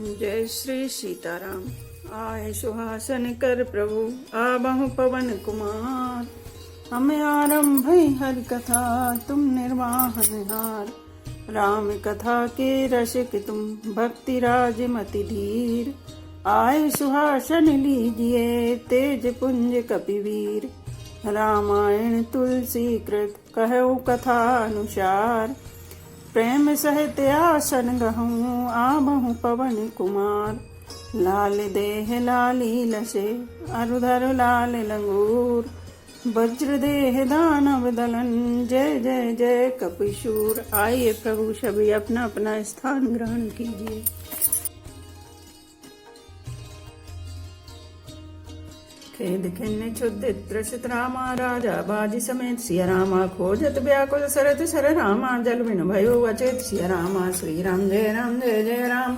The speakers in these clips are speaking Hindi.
जय श्री सीताराम। आए सुहासन कर प्रभु आबहु पवन कुमार। हमें आरंभ हरि कथा तुम निर्वाहन हार। राम कथा के रसिक तुम भक्ति राज मति धीर। आए सुहासन लीजिए तेज पुंज कपिवीर। रामायण तुलसी कृत कहु कथा अनुसार। प्रेम सहित आसन गहूँ आबहु पवन कुमार। लाल देह लाली लसे अरुधर लाल लंगूर। वज्र देह दानव दलन जय जय जय कपिशूर। आइए प्रभु सभी अपना अपना स्थान ग्रहण कीजिए। खेद खिन्न क्षुद्र त्रसित रामा राजा बाजी समेत सिया रामा। खोजत व्याकुल सरत सर रामा जल बिनु भयो अचेत सिया रामा। श्री राम जय जय राम।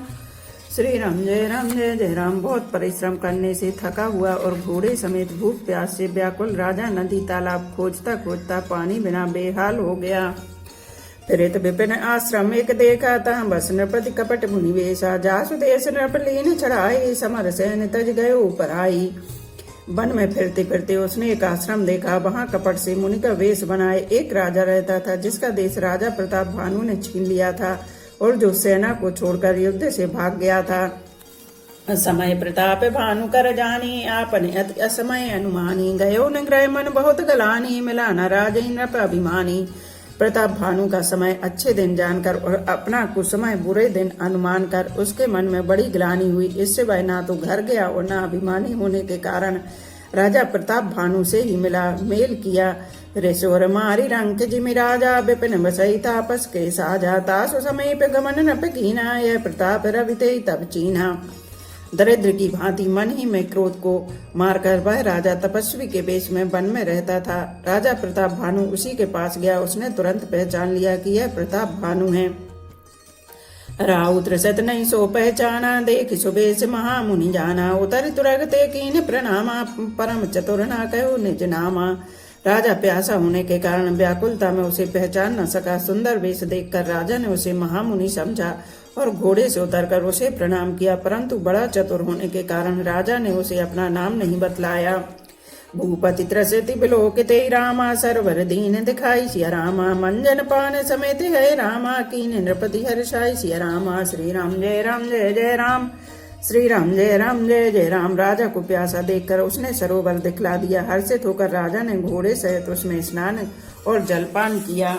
श्री राम जय जय राम। बहुत परिश्रम करने से थका हुआ और घोड़े समेत भूख प्यास से व्याकुल राजा नदी तालाब खोजता खोजता पानी बिना बेहाल हो गया। फिरित विपिन आश्रम एक देखा तहाँ बस नृपति कपट मुनि वेशा। जासु देश नृप लीन चढ़ाई समर सैन तज गयो ऊपर आई। वन में फिरते फिरते उसने एक आश्रम देखा। वहां कपट से मुनि का वेश बनाए एक राजा रहता था, जिसका देश राजा प्रताप भानु ने छीन लिया था और जो सेना को छोड़कर युद्ध से भाग गया था। समय प्रताप भानु कर जानी आपने अति असमय अनुमानी। गयो न ग्रह मन बहुत गलानी मिला न राजेन्द्र अभिमानी। प्रताप भानु का समय अच्छे दिन जानकर और अपना कुसमय बुरे दिन अनुमान कर उसके मन में बड़ी ग्लानि हुई। इससे वह ना तो घर गया और न अभिमानी होने के कारण राजा प्रताप भानु से ही मिला मेल किया। रेशोर मारी रंग जिमि राजा विपिन बसई तापस के साजा। तासु समय पे गमन न कीना यह प्रताप रविते तब चीना। दरिद्र की भांति मन ही में क्रोध को मारकर वह राजा तपस्वी के वेश में वन में रहता था। राजा प्रताप भानु उसी के पास गया। उसने तुरंत पहचान लिया कि यह प्रताप भानु है। राउत रसत नहीं सो पहचाना देख सुबेश महामुनि जाना। उतर तुरगते कीन प्रणामा परम चतुर ना कहो निज नामा। राजा प्यासा होने के कारण व्याकुलता में उसे पहचान न सका। सुंदर वेश देखकर राजा ने उसे महामुनि समझा और घोड़े से उतरकर उसे प्रणाम किया, परंतु बड़ा चतुर होने के कारण राजा ने उसे अपना नाम नहीं बतलाया। भूपति त्रसित बिलोकिते रामा सरवर दीन दिखाई सिया रामा। मंजन पान समेत है रामा कीन नृपति हर्षाई सिया रामा। श्री राम जय जय राम। श्री राम जय राम। राजा को प्यासा देखकर उसने सरोवर दिखला दिया। हर्षित होकर राजा ने घोड़े सहित उसमें स्नान और जलपान किया।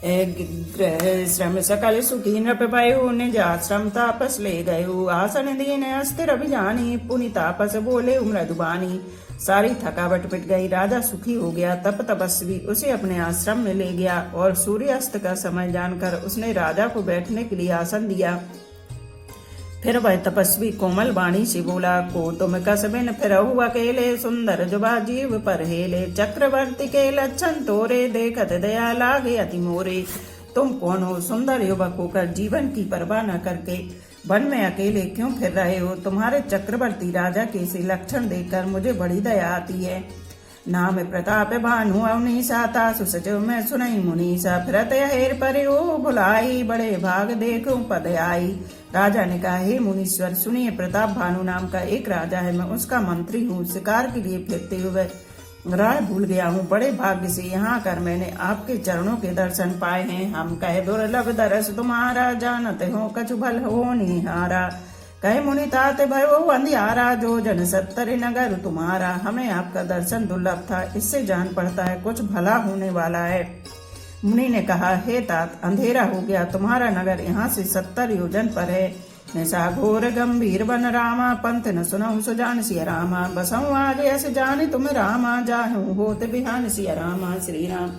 ग्रह श्रम सकल सुखी नृप पयु निज आश्रम तापस ले गयु। आसन दीन अस्थिर अभिजानी पुनि तापस बोले मृदुबानी। सारी थकावट मिट गई। राजा सुखी हो गया। तप तपस्वी उसे अपने आश्रम में ले गया और सूर्यास्त का समय जानकर उसने राजा को बैठने के लिए आसन दिया। फिर वह तपस्वी कोमल वाणी से बोला, को तुम कसबिन फिरहु अकेले सुंदर जुबा जीव पर हेले। चक्रवर्ती के लक्षण तोरे देखत दया लागे अति मोरे। तुम कौन हो सुंदर युवक होकर जीवन की परवाह न करके वन में अकेले क्यों फिर रहे हो। तुम्हारे चक्रवर्ती राजा के से लक्षण देखकर मुझे बड़ी दया आती है। नाम प्रताप भानु अवनीसा तासु सचो मैं सुनई मुनीसा। फिरत हेर परे ओ भुलाई बड़े भाग देखूं पद आई। राजा ने कहा, हे मुनीश्वर सुनिए, प्रताप भानु नाम का एक राजा है। मैं उसका मंत्री हूँ। शिकार के लिए फिरते हुए राह भूल गया हूँ। बड़े भाग्य से यहाँ कर मैंने आपके चरणों के दर्शन पाए हैं। हम कहे दुर्लभ दरस तुम्हारा जानते हो कछु भल हो निहारा। कहे मुनि तात भयो अंधियारा जो जन सत्तर नगर तुम्हारा। हमें आपका दर्शन दुर्लभ था, इससे जान पड़ता है कुछ भला होने वाला है। मुनि ने कहा, हे तात अंधेरा हो गया। तुम्हारा नगर यहाँ से 70 योजन पर है। निशा घोर गंभीर बन रामा पंथ न सुनहु सुजान सिया रामा। बसहु आज ऐसे जाने तुम रामा जाहु होत बिहान सिया रामा। श्री राम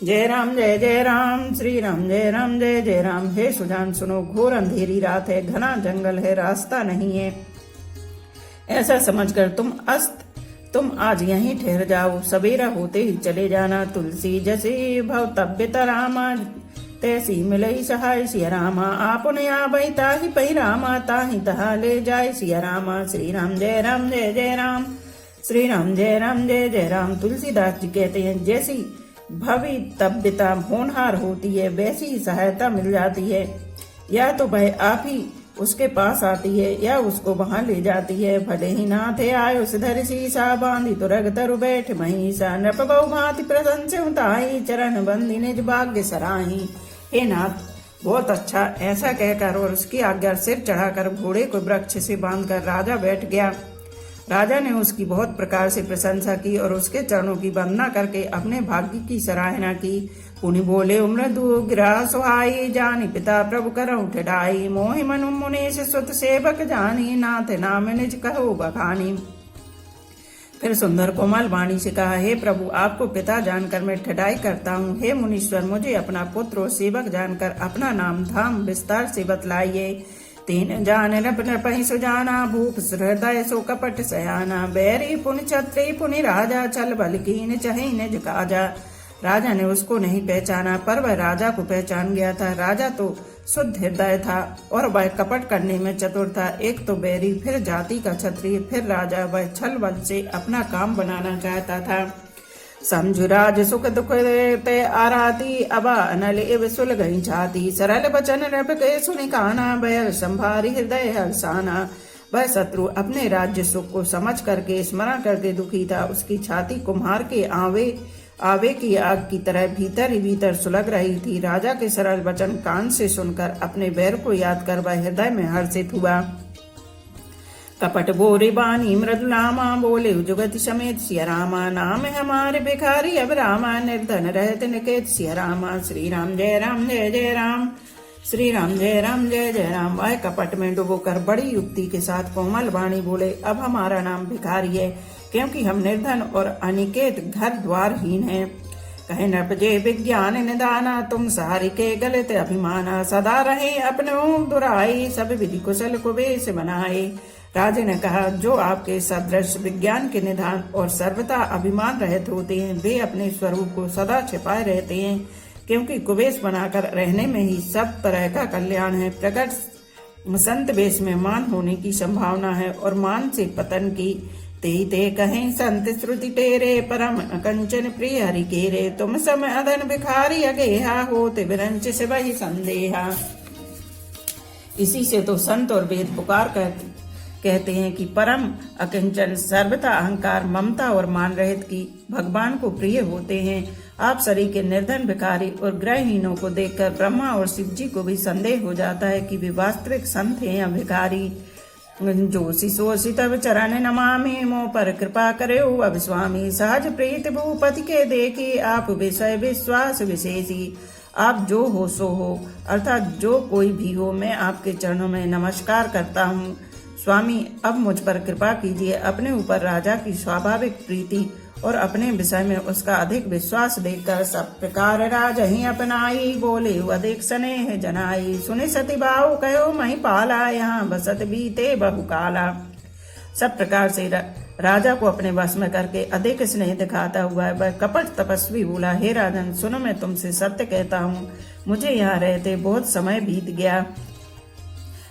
जय राम। श्री राम जय जय राम। हे सुजान सुनो, घोर अंधेरी रात है, घना जंगल है, रास्ता नहीं है। ऐसा समझकर तुम आज यहीं ठहर जाओ। सवेरा होते ही चले जाना। तुलसी जैसे भवतव्यत रामा तैसी मिलई सहाय सिया रामा। आपने आबई ताहि पै रामा ताहि तहा ले जाय सिया रामा। श्री राम जय जय राम। श्री राम जय जय राम। तुलसीदास जी कहते हैं, जैसी भवितव्यता होनहार होती है वैसी ही सहायता मिल जाती है। या तो वह आप ही उसके पास आती है या उसको वहां ले जाती है। भले ही नाथ आयो सिधर सीसा, बांधी तुरग तरु बैठ महिषा, नृप बहु भांति प्रशंस्यु ताई, चरण बंदी निज भाग्य सराही। हे नाथ, बहुत अच्छा, ऐसा कहकर और उसकी आज्ञा सिर चढ़ाकर घोड़े को वृक्ष से बांधकर राजा बैठ गया। राजा ने उसकी बहुत प्रकार से प्रशंसा की और उसके चरणों की वंदना करके अपने भाग्य की सराहना की। पुनि बोले मृदु गिरा सुहाई, जानी पिता प्रभु करहु ठिठाई, मोहि मनु मुनीश सुत सेवक जानी, नाथ नाम निज कहो बखानी। फिर सुंदर कोमल वाणी से कहा, हे प्रभु, आपको पिता जानकर मैं ठठाई करता हूँ। हे मुनीश्वर, मुझे अपना पुत्र और सेवक जानकर अपना नाम धाम विस्तार से बतलाइए। तीन जान नृपहि सुजाना, भूप हृदय सो कपट सयाना, बैरी पुनि छत्री पुनि राजा, छल बल कीन चहि निज काजा। राजा ने उसको नहीं पहचाना, पर वह राजा को पहचान गया था। राजा तो शुद्ध हृदय था और वह कपट करने में चतुर था। एक तो बैरी, फिर जाति का क्षत्रिय, फिर राजा। वह छल बल से अपना काम बनाना चाहता था। समझु राज सुख दुख ते आराती, अबा अनल एव सुल गई छाती, सरल बचन नृप के सुनि काना, बैर संभारी हृदय हर्षाना। वह शत्रु अपने राज्य सुख को समझ करके स्मरण करके दुखी था। उसकी छाती कुम्हार के आवे की आग की तरह भीतर ही भीतर सुलग रही थी। राजा के सरल वचन कान से सुनकर अपने बैर को याद कर वह हृदय में हर्षित हुआ। कपट बोरे बानी मृदुलामा, बोले जुगति समेत सिया रामा, नाम हमारे भिखारी अब रामा, निर्धन रहते निकेत सिया रामा। श्री राम जय राम जय जय राम, श्री राम जय राम जय जय राम। वह कपट में डुबोकर बड़ी युक्ति के साथ कोमल वाणी बोले, अब हमारा नाम भिखारी है, क्योंकि हम निर्धन और अनिकेत घर द्वारहीन हैं। कहे नृप जे विज्ञान निदाना, तुम सारी के गलत अभिमाना, सदा रहे अपने दुराई, सब विधि कुशल को वेश बनाए। राजा ने कहा, जो आपके सदृश विज्ञान के निधान और सर्वथा अभिमान रहित होते हैं, वे अपने स्वरूप को सदा छिपाए रहते हैं, क्योंकि कुवेश बनाकर रहने में ही सब तरह का कल्याण है। प्रकट संत वेश में मान होने की संभावना है और मान से पतन की। ते कहें संत श्रुति टेरे, परम कंचन प्रिय हरि केरे, तुम सम अधन भिखारी अगेहा, होते विरंच से वही संदेहा। इसी से तो संत और वेद पुकार कहते हैं कि परम अकिंचन, सर्वथा अहंकार, ममता और मान रहित की भगवान को प्रिय होते हैं। आप शरीर के निर्धन भिखारी और ग्रहहीनों को देखकर ब्रह्मा और शिव जी को भी संदेह हो जाता है कि वे वास्तविक संत हैं या भिखारी। जोशी सोशी तब चरण नमामि, मोह पर कृपा करे अब स्वामी, सहज प्रीत भूपति के देखी, आप विषय विश्वास विशेषी। आप जो हो सो हो, अर्थात जो कोई भी हो, मैं आपके चरणों में नमस्कार करता हूँ। स्वामी, अब मुझ पर कृपा कीजिए। अपने ऊपर राजा की स्वाभाविक प्रीति और अपने विषय में उसका अधिक विश्वास देखकर सब प्रकार राजा ही अपनाई, बोले अधिक स्नेह जनाई, सुने सती बाहु कहो मही पाला, यहाँ बसत बीते बहु काला। सब प्रकार से राजा को अपने वश में करके अधिक स्नेह दिखाता हुआ वह कपट तपस्वी बोला, हे राजन, सुनो, मैं तुमसे सत्य कहता हूँ, मुझे यहाँ रहते बहुत समय बीत गया।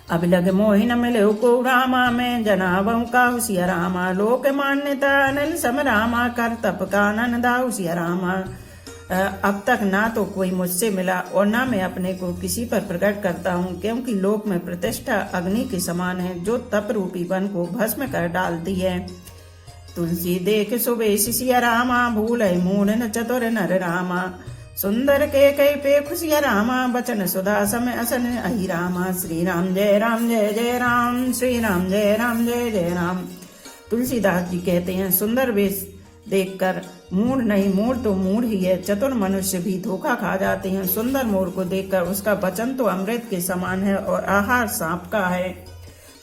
अब लग मोहि न मिले को रामा, मैं जनावहु काहु सिया रामा, लोक मान्यता अनल सम रामा, कर तप कानन दाहु सिया रामा। अब तक ना तो कोई मुझसे मिला और ना मैं अपने को किसी पर प्रकट करता हूँ, क्योंकि लोक में प्रतिष्ठा अग्नि के समान है, जो तप रूपी वन को भस्म कर डालती है। तुलसी देख सुबेश सिया रामा, भूल मूढ़ न चतुर नर रामा, सुंदर के कई पे खुशिया रामा, बचन सुधा समय असन अहि रामा। श्री राम जय राम जय जय राम, श्री राम जय राम जय जय राम। तुलसीदास जी कहते हैं, सुंदर वेश देखकर मूढ़ नहीं, मूढ़ तो मूढ़ ही है, चतुर मनुष्य भी धोखा खा जाते हैं। सुंदर मोर को देखकर उसका वचन तो अमृत के समान है और आहार सांप का है।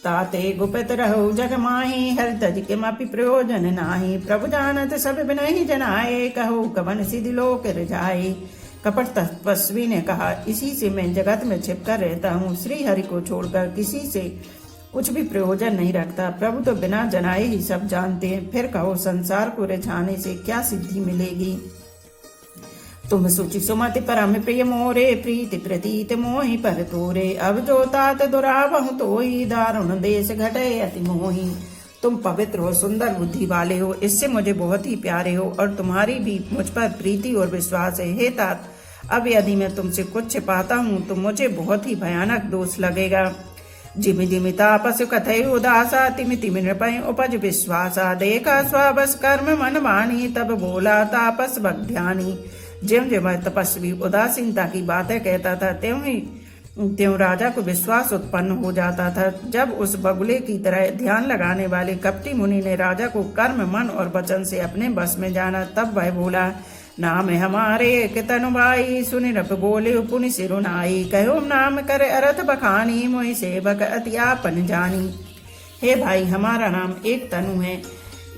ताते गुपित रहो जग माही, हर तज किमपि प्रयोजन नाही, प्रभु जानत सब बिनहि जनाए, कहो कवन सिद्धि लोक रिझाए। कपट तपस्वी ने कहा, इसी से मैं जगत में छिपकर रहता हूँ, श्री हरि को छोड़कर किसी से कुछ भी प्रयोजन नहीं रखता। प्रभु तो बिना जनाए ही सब जानते हैं, फिर कहो संसार को रिझाने से क्या सिद्धि मिलेगी। तुम सुचि सुमति परम प्रिय मोरे, प्रीति प्रतीत मोहि पर तोरे, अब जो तात दुरावहु तोहि, दारुण देश घटे अति मोहि। तुम पवित्र हो, सुंदर बुद्धि वाले हो, इससे मुझे बहुत ही प्यारे हो और तुम्हारी भी मुझ पर प्रीति और विश्वास है। हे तात, अब यदि मैं तुमसे कुछ छिपाता हूँ तो मुझे बहुत ही भयानक दोष लगेगा। जिमि जिमि तापस कथय उदासा तिमि तिमि नृपय उपज विश्वासा देखा स्वाबस कर्म मन वाणी तब बोला तापस भगध्यानी। ज्यों ज्यों वह तपस्वी उदासीनता की बातें कहता था त्यों राजा को विश्वास उत्पन्न हो जाता था। जब उस बगुले की तरह ध्यान लगाने वाले कपटी मुनि ने राजा को कर्म मन और वचन से अपने बस में जाना, तब वह बोला, नाम हमारे एक तनु भाई सुनि नृप बोले पुनि सिरुनाई। कहो नाम कर अरथ बखानी मोहि सेवक अति आपन जानी। हे भाई, हमारा नाम एक तनु है।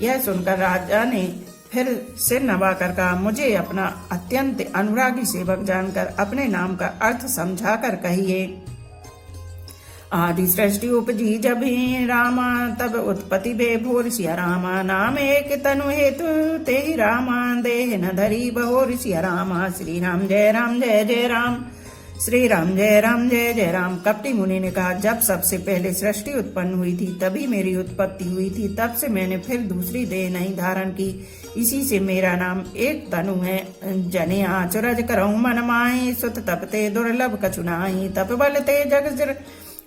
यह सुनकर राजा ने फिर सिर नवाकर कहा, मुझे अपना अत्यंत अनुरागी सेवक जानकर अपने नाम का अर्थ समझाकर कहिए। आदि सृष्टि उपजी जब ही रामा तब उत्पत्ति बे भोर सिया रामा। नाम एक तनु हेतु ते ही रामा देह न धरी बहोर सिया रामा। श्री राम जय राम जय जय राम। श्री राम जय राम जय जय राम। कपटी मुनि ने कहा, जब सबसे पहले सृष्टि उत्पन्न हुई थी तभी मेरी उत्पत्ति हुई थी। तब से मैंने फिर दूसरी देह नहीं धारण की। इसी से मेरा नाम एक तनु है। जने आचरज करऊं मन माहि सुत तपते दुर्लभ कछुनाहि। तप बल ते जग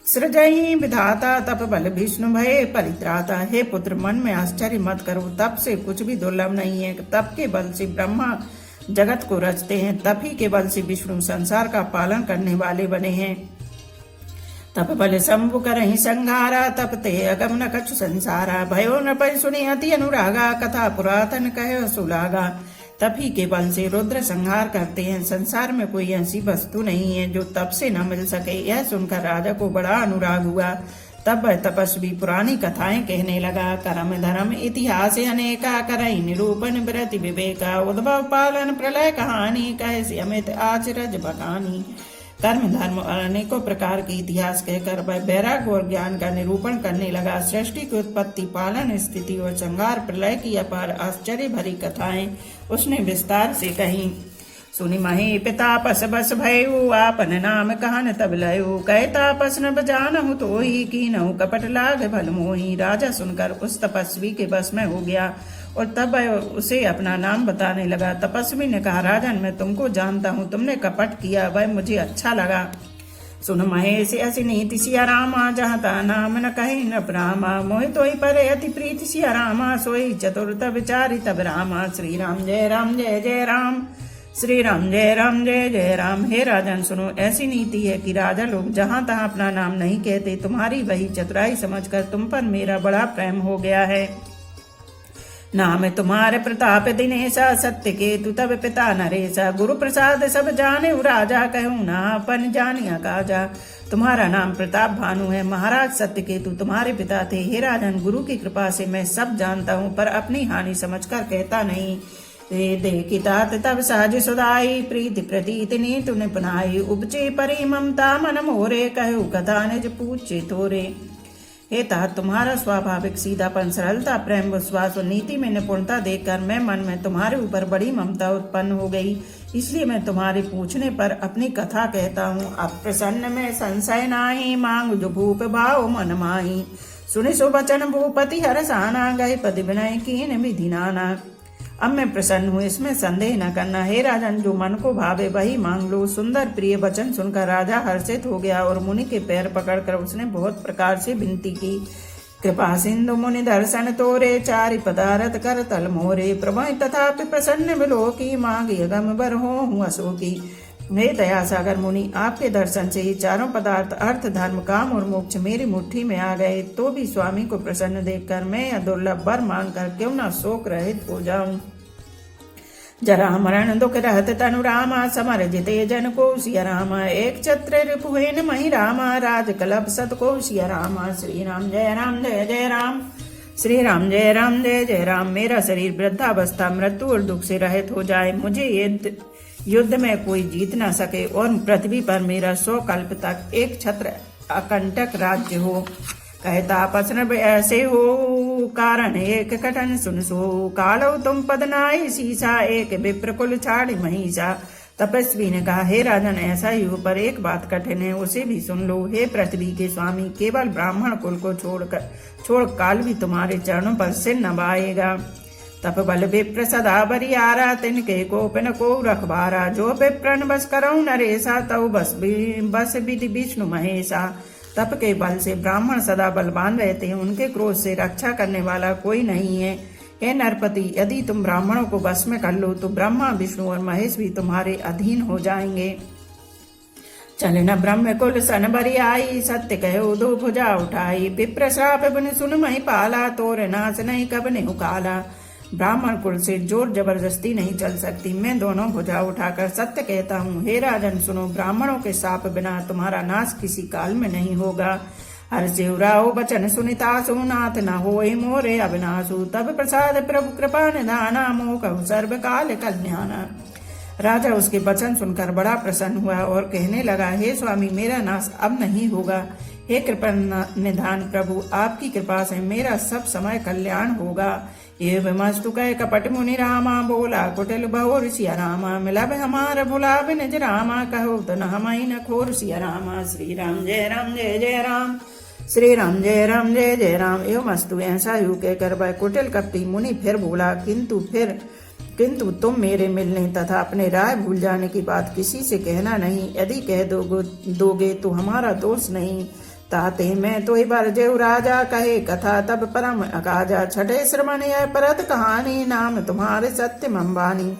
सृजहि विधाता तप बल विष्णु भय परित्राता। हे पुत्र, मन में आश्चर्य मत करो, तप से कुछ भी दुर्लभ नहीं है। तप के बल से ब्रह्मा जगत को रचते हैं, तप ही के बल से विष्णु संसार का पालन करने वाले बने हैं। तप बल शंभु करहि संघारा तपते अगम न कछु संसारा। भयो न पर सुनि अति अनुरागा कथा पुरातन कह सुलागा। तप ही के बल से रुद्र संहार करते हैं। संसार में कोई ऐसी वस्तु नहीं है जो तप से न मिल सके। यह सुनकर राजा को बड़ा अनुराग हुआ। तब वह तपस्वी पुरानी कथाएं कहने लगा। कर्म धर्म इतिहास अनेका करहि निरूपण व्रति विवेका। उद्भव पालन प्रलय कहानी कह अमित आचरज बकानी। कर्म धर्म और अनेकों प्रकार के इतिहास कहकर वह वैराग्य और ज्ञान का निरूपण करने लगा। सृष्टि की उत्पत्ति पालन स्थिति और संहार प्रलय की अपार आश्चर्य भरी कथाएं उसने विस्तार से कही। सुनि मही पिता पस बस भयु आपन नाम कहन तब लयु। कह तापस न बजानहु तो ही कीनहु कपट लाग भल मोही। राजा सुनकर उस तपस्वी के बस में हो गया और तब उसे अपना नाम बताने लगा। तपस्वी ने कहा, राजन, मैं तुमको जानता हूँ, तुमने कपट किया, वह मुझे अच्छा लगा। सुन महेश ऐसी नीति सिया रामा जहाँ ता नाम न कहे न ब्रामा। मोहि तो ही परे अति प्रीति सिया रामा सोई चतुर्थ विचारी तब रामा। श्री राम जय राम जय जय राम। श्री राम जय राम जय जय राम। हे राजन, सुनो, ऐसी नीति है कि राजा लोग जहाँ तहाँ अपना नाम नहीं कहते। तुम्हारी वही चतुराई समझकर तुम पर मेरा बड़ा प्रेम हो गया है। नाम तुम्हारे प्रताप दिनेशा सत्य के तु तब पिता नरेशा। गुरु प्रसाद सब जाने राजा कहूँ ना अपन जानिया काजा। तुम्हारा नाम प्रताप भानु है। महाराज सत्य केतु तुम्हारे पिता थे। हे राजन, गुरु की कृपा से मैं सब जानता हूँ, पर अपनी हानि समझकर कहता नहीं। देखितात तब सहज सुदाई प्रीति प्रतीत नी तुने बनाई। उपचे परी ममता मन मोरे कहू कथा निज पूछे तोरे। हे तात, तुम्हारा स्वाभाविक सीधापन, सरलता, प्रेम, विश्वास और नीति में निपुणता देखकर मैं मन में तुम्हारे ऊपर बड़ी ममता उत्पन्न हो गई। इसलिए मैं तुम्हारे पूछने पर अपनी कथा कहता हूँ। अब प्रसन्न में संशय नाही मांग जो भूप भाव मन माही। सुनि सो बचन भूपति हरसाना गए पद विनय कीन विधि नाना। अब मैं प्रसन्न हूँ, इसमें संदेह न करना। हे राजन, जो मन को भावे वही मांग लो। सुंदर प्रिय वचन सुनकर राजा हर्षित हो गया और मुनि के पैर पकड़कर उसने बहुत प्रकार से विनती की। कृपा सिंधु मुनि दर्शन तोरे चारि पदारथ कर तल मोरे। प्रभु तथापि प्रसन्न बिलो की मांग यगम बर हो अशोकी। हे दया सागर मुनि, आपके दर्शन से ही चारों पदार्थ अर्थ धर्म काम और मोक्ष मेरी मुट्ठी में आ गए। तो भी स्वामी को प्रसन्न देखकर मैं यह दुर्लभ वर मांग कर क्यों न शोक रहित हो जाऊं। जरा मरण दुख रहत तनु रामा समर जिते जन को सिया रामा। एक छत्र रिपुहेन मही रामा राज कलप सत को सिया रामा। श्री राम जय राम जय जय राम। श्री राम जय राम जय जय राम। मेरा शरीर वृद्धावस्था मृत्यु और दुख से रहित हो जाए, मुझे युद्ध में कोई जीत न सके और पृथ्वी पर मेरा 100 कल्प तक एक छत्र अकंटक राज्य हो। कहता पसन ऐसे हो कारण एक कटन सुन सो। कालो तुम पदनाई शीशा एक विप्र कुल छाड़ी महिषा। तपस्वी ने कहा, हे राजन, ऐसा ही हो, पर एक बात कठिन है, उसे भी सुन लो। हे पृथ्वी के स्वामी, केवल ब्राह्मण कुल को छोड़ काल भी तुम्हारे चरणों पर सिर नवाएगा। तप बल विप्र सदा बरियारा, तिनके गोपन को रखबारा। जो विप्रन बस करऊँ नरेसा, तऊ बस विधि विष्णु महेशा। तप के बल से ब्राह्मण सदा बलवान रहते हैं, उनके क्रोध से रक्षा करने वाला कोई नहीं है। हे नरपति, यदि तुम ब्राह्मणों को वश में कर लो तो ब्रह्मा विष्णु और महेश भी तुम्हारे अधीन हो जाएंगे। चले न ब्रह्म कुल सन बरी आई, सत्य कहो दो भुजा उठाई। विप्र श्राप बिन सुन मही पाला, तोर नाश नहीं कब ने उकाला। ब्राह्मण कुल से जोर जबरदस्ती नहीं चल सकती, मैं दोनों भुजा उठाकर सत्य कहता हूँ। हे राजन सुनो, ब्राह्मणों के शाप बिना तुम्हारा नाश किसी काल में नहीं होगा। हर शिवराओ बचन सुनितासु, नाथ न होए मोरे अविनाशु। तब प्रसाद प्रभु कृपा निधाना, मोह कहु सर्व काल कल्याणा। राजा उसके वचन सुनकर बड़ा प्रसन्न हुआ और कहने लगा, हे स्वामी, मेरा नाश अब नहीं होगा। हे कृपा निधान प्रभु, आपकी कृपा से मेरा सब समय कल्याण होगा। ये विमस्तु कह कपट मुनि रामा, बोला कुटिल बहुर सिया रामा। मिलब हमार भुलाब निज रामा, कहो तो न हमई न खोर सिया रामा। श्री राम जय राम जय जय राम, श्री राम जय राम जय जय राम। एवं मस्तु ऐसा यू कहकर वह कुटिल कपटी मुनि फिर बोला, किंतु तुम मेरे मिलने तथा अपने राय भूल जाने की बात किसी से कहना नहीं। यदि कह दोगे तो हमारा दोष नहीं। ताते मैं तो बार जेऊ राजा, कहे कथा तब परम अकाजा। छठे श्रवण यह परत कहानी, नाम तुम्हारे सत्यम अंबानी।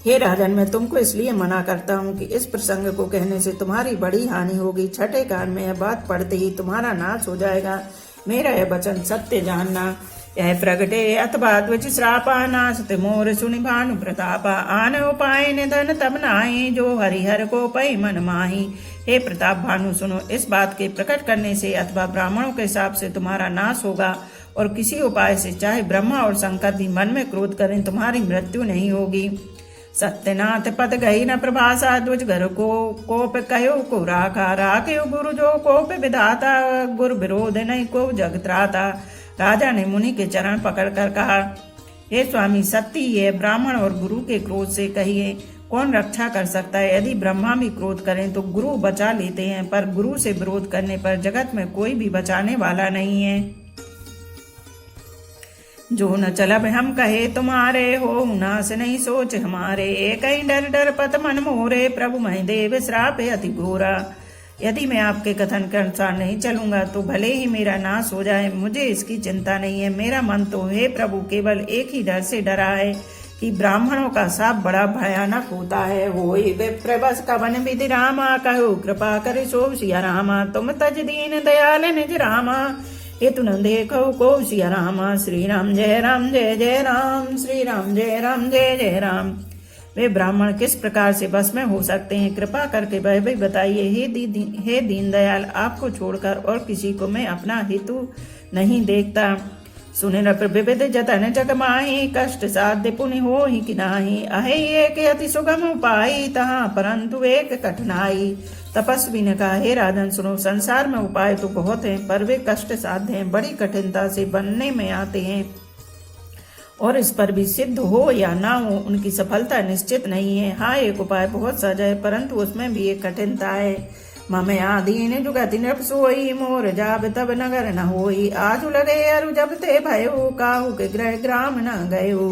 हे राजन, मैं तुमको इसलिए मना करता हूँ कि इस प्रसंग को कहने से तुम्हारी बड़ी हानि होगी। छठे कान में यह बात पढ़ते ही तुम्हारा नाश हो जाएगा। मेरा यह वचन सत्य जानना। यह प्रगटे अथवा द्विज श्रापा, नासते मोर सुनि भानु प्रतापा। आन उपाय निधन तब नाहि, जो हरिहर को पै मन माही। हे प्रताप भानु सुनो, इस बात के प्रकट करने से अथवा ब्राह्मणों के हिसाब से तुम्हारा नाश होगा, और किसी उपाय से चाहे ब्रह्मा और शंकर भी मन में क्रोध करें तुम्हारी मृत्यु नहीं होगी। सत्यनाथ पद गई न प्रभासा, द्विज घर को कोप कहो को राखा। राख्यो गुरु जो कोप विधाता, गुरु विरोध नहीं को जग त्राता। राजा ने मुनि के चरण पकड़कर कहा, हे स्वामी, सत्य ये ब्राह्मण और गुरु के क्रोध से कहिए, कौन रक्षा कर सकता है। यदि ब्रह्मा भी क्रोध करें तो गुरु बचा लेते हैं, पर गुरु से विरोध करने पर जगत में कोई भी बचाने वाला नहीं है। जो न चलब हम कहे तुम्हारे, हो नाश नहीं सोच हमारे। एक ही डर डर पत मन मोरे, प्रभु महि देव श्राप अति घोरा। यदि मैं आपके कथन के अनुसार नहीं चलूंगा तो भले ही मेरा नाश हो जाए, मुझे इसकी चिंता नहीं है। मेरा मन तो हे प्रभु केवल एक ही डर से डरा है कि ब्राह्मणों का शाप बड़ा भयानक होता है। होई विप्र बस कवन विधि रामा, कहो कृपा करे सो सिया रामा। तुम तज दीन दयाल निज रामा, हेतु न देखो को सिया रामा। श्री राम जय राम जय जय राम, श्री राम जय राम जय जय राम। वे ब्राह्मण किस प्रकार से बस में हो सकते हैं, कृपा करके वह भी बताइए। हे दीनदयाल, आपको छोड़कर और किसी को मैं अपना हेतु नहीं देखता। सुने नृप विविध जतन जग माही, कष्ट साध्य पुण्य हो ही कि नाही। अहे एक अति सुगम उपाय, तहाँ परंतु एक कठिनाई। तपस्वी ने कहा, हे राजन सुनो, संसार में उपाय तो बहुत हैं, पर वे कष्ट साध्य हैं, बड़ी कठिनता से बनने में आते हैं, और इस पर भी सिद्ध हो या ना हो उनकी सफलता निश्चित नहीं है। हाँ, एक उपाय बहुत सहज है, परंतु उसमें भी एक कठिनता है। मम आदीन जुगति नृप सोई, मोर जाब तब नगर न होई। आजु लगे अरु जब ते भयो, काहू के ग्रह ग्राम न गयो।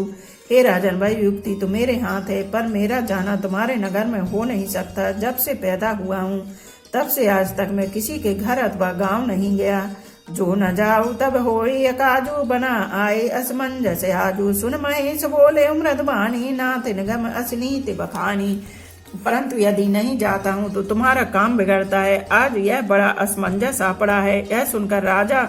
हे राजन, भाई युक्ति तो मेरे हाथ है, पर मेरा जाना तुम्हारे नगर में हो नहीं सकता। जब से पैदा हुआ हूँ तब से आज तक मैं किसी के घर अथवा गांव नहीं गया। जो न जाऊ तब होई अकाजू, बना आए असमंजस आजू। सुन महेश बोले मृदवाणी, नाथ निगम असनीति बखानी। परंतु यदि नहीं जाता हूँ तो तुम्हारा काम बिगड़ता है। आज यह बड़ा असमंजस आ पड़ा है। यह सुनकर राजा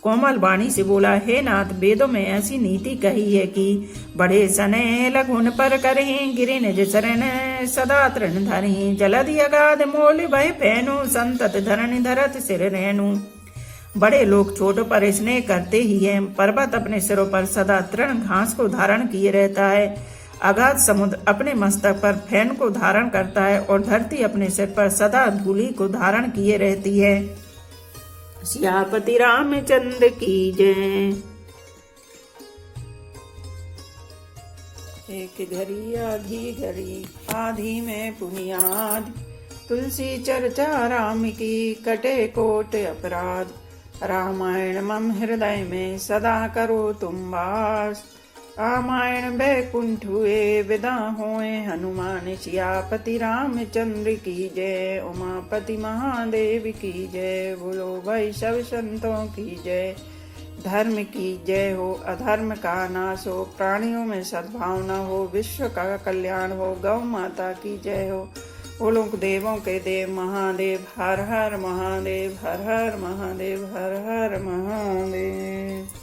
कोमल वाणी से बोला, हे नाथ, वेदों में ऐसी नीति कही है कि बड़े सने लघुन पर करें, गिरे निज शरण सदा तृण धरें। जलधि अगाध मोल भय पैनु, संतत धरण धरत सिर रेणु। बड़े लोग छोटों पर स्नेह करते ही हैं। पर्वत अपने सिरों पर सदा तृण घास को धारण किए रहता है। अगाध समुद्र अपने मस्तक पर फैन को धारण करता है, और धरती अपने सिर पर सदा धूलि को धारण किए रहती है। सियापति रामचंद्र की जय। एक घड़ी आधी घड़ी, आधी में पुनियाद। तुलसी चर्चा राम की, कटे कोट अपराध। रामायण मम हृदय में, सदा करो तुम वास। रामायण बैकुंठ हुए विदा होए, हनुमान सियापति रामचंद्र की जय। उमापति महादेव की जय, बोलो भाई सब संतों की जय। धर्म की जय हो, अधर्म का नाश हो, प्राणियों में सद्भावना हो, विश्व का कल्याण हो, गौ माता की जय हो। बोलो देवों के देव महादेव, हर हर महादेव, हर हर महादेव, हर हर महादेव।